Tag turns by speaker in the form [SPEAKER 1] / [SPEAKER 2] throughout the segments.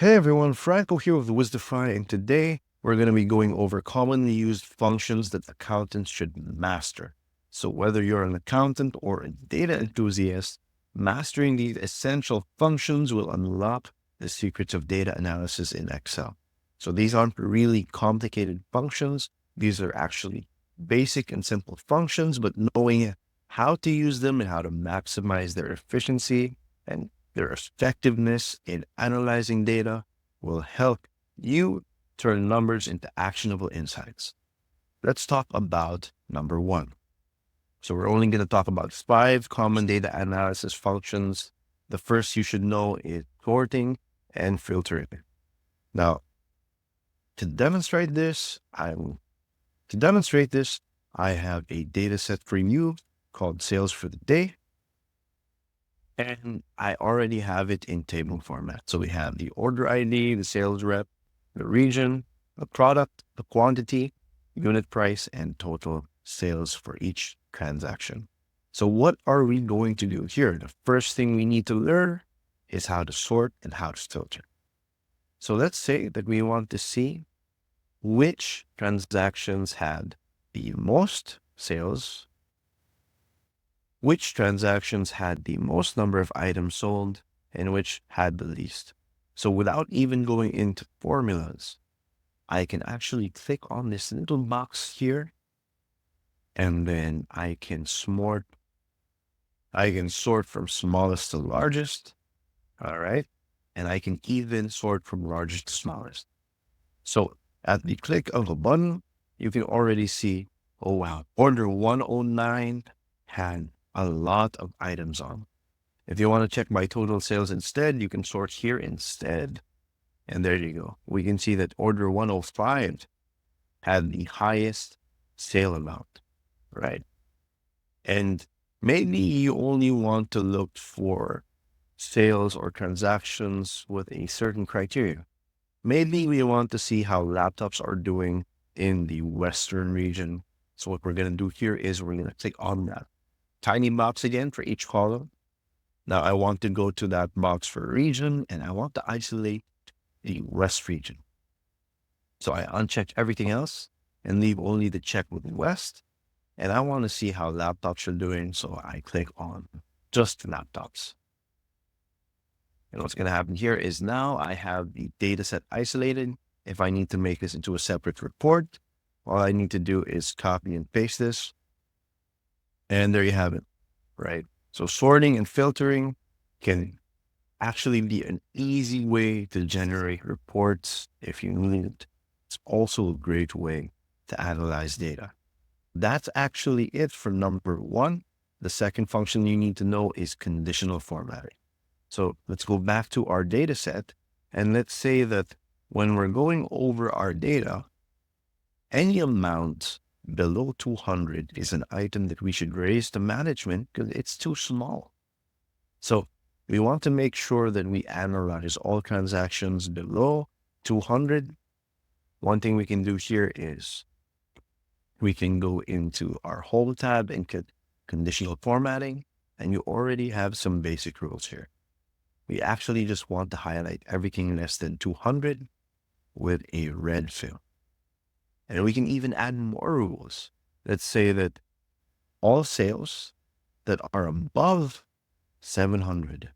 [SPEAKER 1] Hey everyone, Franco here with Wisdify, and today we're going to be going over commonly used functions that accountants should master. So whether you're an accountant or a data enthusiast, mastering these essential functions will unlock the secrets of data analysis in Excel. So these aren't really complicated functions. These are actually basic and simple functions, but knowing how to use them and how to maximize their efficiency and their effectiveness in analyzing data will help you turn numbers into actionable insights. Let's talk about number one. So we're only going to talk about 5 common data analysis functions. The first you should know is sorting and filtering. Now, to demonstrate this, I have a data set for you called sales for the day. And I already have it in table format. So we have the order ID, the sales rep, the region, the product, the quantity, unit price, and total sales for each transaction. So what are we going to do here? The first thing we need to learn is how to sort and how to filter. So let's say that we want to see which transactions had the most sales, which transactions had the most number of items sold, and which had the least. So without even going into formulas, I can actually click on this little box here, and then I can sort from smallest to largest, all right? And I can even sort from largest to smallest. So at the click of a button, you can already see, oh wow, order 109 had a lot of items on. If you want to check my total sales instead, you can sort here instead. And there you go. We can see that order 105 had the highest sale amount, right? And maybe you only want to look for sales or transactions with a certain criteria. Maybe we want to see how laptops are doing in the Western region. So what we're going to do here is we're going to click on that tiny box again for each column. Now I want to go to that box for region and I want to isolate the West region. So I unchecked everything else and leave only the check with West. And I want to see how laptops are doing. So I click on just laptops. And what's going to happen here is now I have the data set isolated. If I need to make this into a separate report, all I need to do is copy and paste this. And there you have it, right? So sorting and filtering can actually be an easy way to generate reports if you need it. It's also a great way to analyze data. That's actually it for number one. The second function you need to know is conditional formatting. So let's go back to our data set. And let's say that when we're going over our data, any amount below 200 is an item that we should raise to management because it's too small. So we want to make sure that we analyze all transactions below 200. One thing we can do here is we can go into our home tab and get conditional formatting, and you already have some basic rules here. We actually just want to highlight everything less than 200 with a red fill. And we can even add more rules. Let's say that all sales that are above 700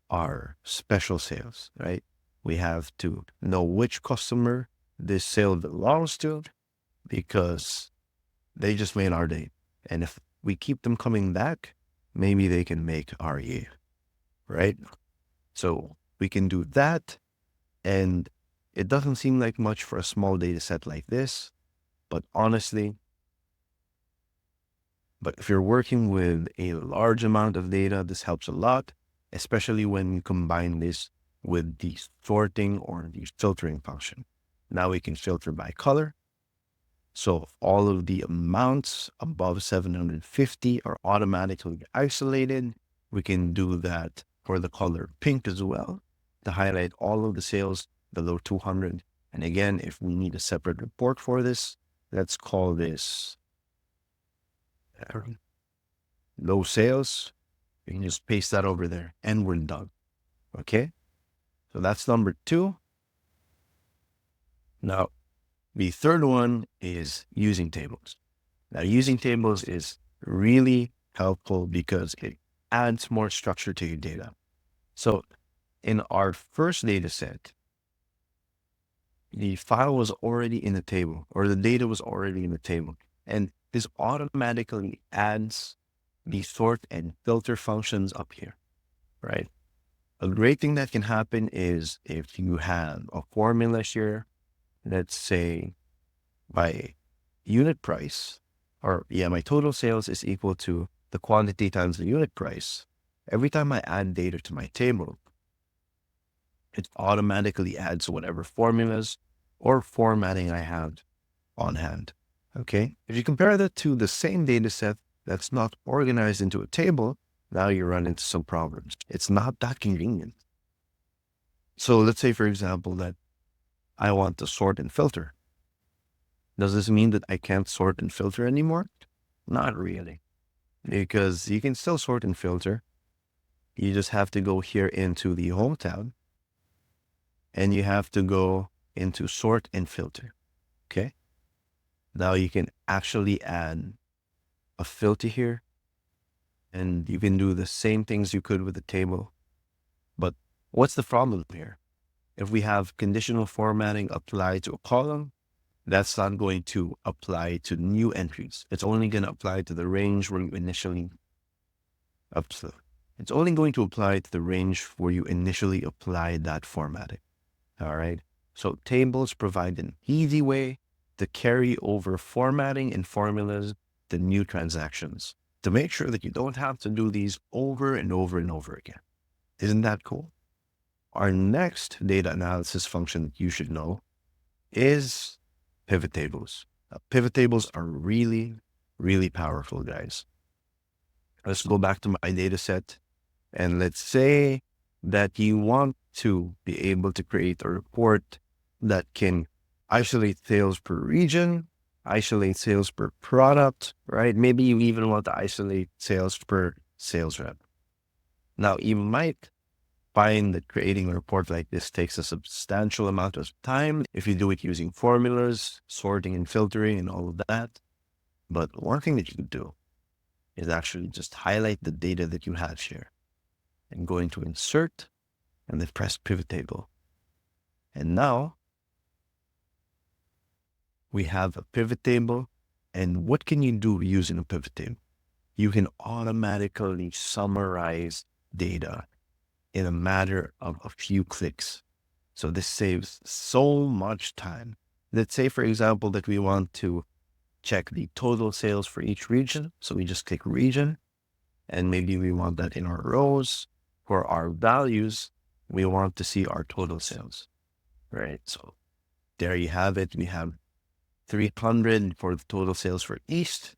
[SPEAKER 1] are special sales, right? We have to know which customer this sale belongs to because they just made our day. And if we keep them coming back, maybe they can make our year, right? So we can do that. And it doesn't seem like much for a small data set like this, but honestly, if you're working with a large amount of data, this helps a lot, especially when you combine this with the sorting or the filtering function. Now we can filter by color. So all of the amounts above 750 are automatically isolated. We can do that for the color pink as well to highlight all of the sales below 200. And again, if we need a separate report for this, let's call this low sales. You can just paste that over there and we're done. Okay. So that's number two. Now, the third one is using tables. Now, using tables is really helpful because it adds more structure to your data. So in our first data set, the file was already in the table, or the data was already in the table. And this automatically adds the sort and filter functions up here, right? A great thing that can happen is if you have a formula here, let's say by unit price, or my total sales is equal to the quantity times the unit price. Every time I add data to my table, it automatically adds whatever formulas or formatting I have on hand. Okay. If you compare that to the same data set that's not organized into a table, now you run into some problems. It's not that convenient. So let's say, for example, that I want to sort and filter. Does this mean that I can't sort and filter anymore? Not really, because you can still sort and filter. You just have to go here into the Home tab, and you have to go into Sort and Filter. Okay. Now you can actually add a filter here, and you can do the same things you could with the table. But what's the problem here? If we have conditional formatting applied to a column, that's not going to apply to new entries. It's only going to apply to the range where you initially it's only going to apply to the range where you initially applied that formatting. All right. So tables provide an easy way to carry over formatting and formulas to new transactions to make sure that you don't have to do these over and over and over again. Isn't that cool? Our next data analysis function that you should know is pivot tables. Now, pivot tables are really, really powerful, guys. Let's go back to my data set. And let's say that you want to be able to create a report that can isolate sales per region, isolate sales per product, right? Maybe you even want to isolate sales per sales rep. Now, you might find that creating a report like this takes a substantial amount of time if you do it using formulas, sorting and filtering and all of that. But one thing that you can do is actually just highlight the data that you have here and go into Insert and then press Pivot Table. And now we have a pivot table. And what can you do using a pivot table? You can automatically summarize data in a matter of a few clicks. So this saves so much time. Let's say, for example, that we want to check the total sales for each region. So we just click region, and maybe we want that in our rows. For our values, we want to see our total sales, right? So there you have it. We have 300 for the total sales for East.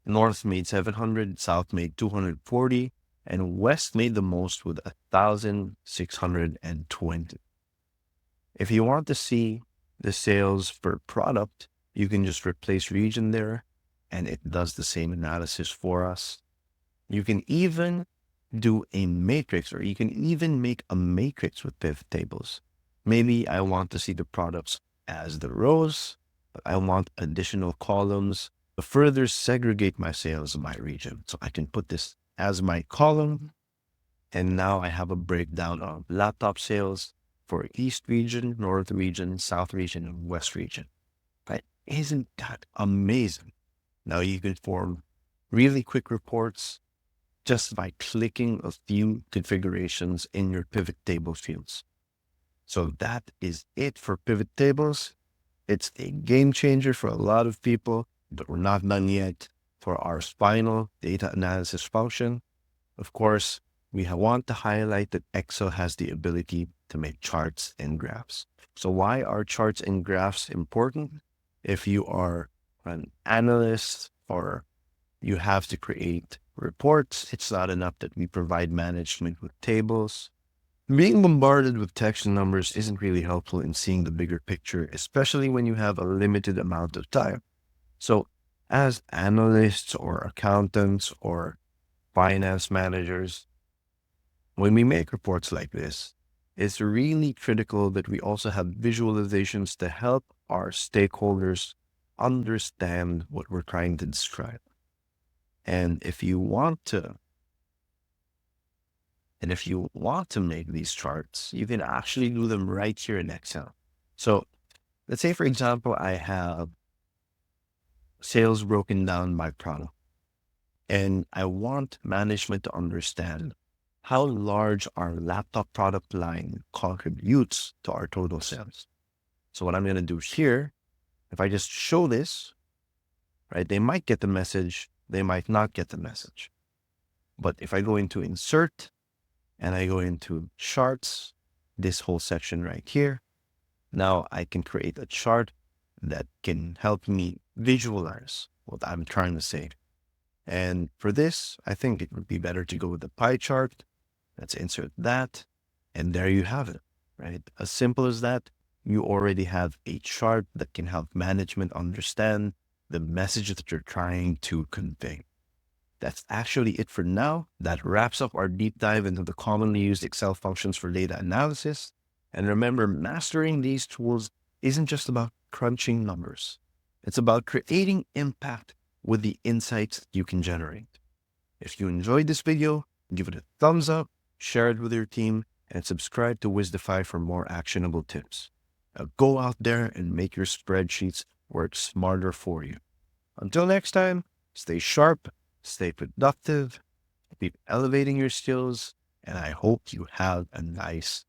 [SPEAKER 1] North made 700, South made 240, and West made the most with 1,620. If you want to see the sales per product, you can just replace region there, and it does the same analysis for us. You can even do a matrix, or you can even make a matrix with pivot tables. Maybe I want to see the products as the rows, but I want additional columns to further segregate my sales by region. So I can put this as my column, and now I have a breakdown of laptop sales for East region, North region, South region, and West region. Right? Isn't that amazing? Now you can form really quick reports just by clicking a few configurations in your pivot table fields. So that is it for pivot tables. It's a game changer for a lot of people, but we're not done yet. For our final data analysis function, of course, we want to highlight that Excel has the ability to make charts and graphs. So why are charts and graphs important? If you are an analyst or you have to create reports, it's not enough that we provide management with tables. Being bombarded with text and numbers isn't really helpful in seeing the bigger picture, especially when you have a limited amount of time. So as analysts or accountants or finance managers, when we make reports like this, it's really critical that we also have visualizations to help our stakeholders understand what we're trying to describe. And if you want to, make these charts, you can actually do them right here in Excel. So let's say, for example, I have sales broken down by product, and I want management to understand how large our laptop product line contributes to our total sales. So what I'm going to do here, if I just show this, right, they might get the message, they might not get the message. But if I go into insert and I go into charts, this whole section right here, now I can create a chart that can help me visualize what I'm trying to say. And for this, I think it would be better to go with the pie chart. Let's insert that. And there you have it, right? As simple as that, you already have a chart that can help management understand the message that you're trying to convey. That's actually it for now. That wraps up our deep dive into the commonly used Excel functions for data analysis. And remember, mastering these tools isn't just about crunching numbers. It's about creating impact with the insights you can generate. If you enjoyed this video, give it a thumbs up, share it with your team, and subscribe to Wisdify for more actionable tips. Now go out there and make your spreadsheets work smarter for you. Until next time, stay sharp, stay productive, keep elevating your skills, and I hope you have a nice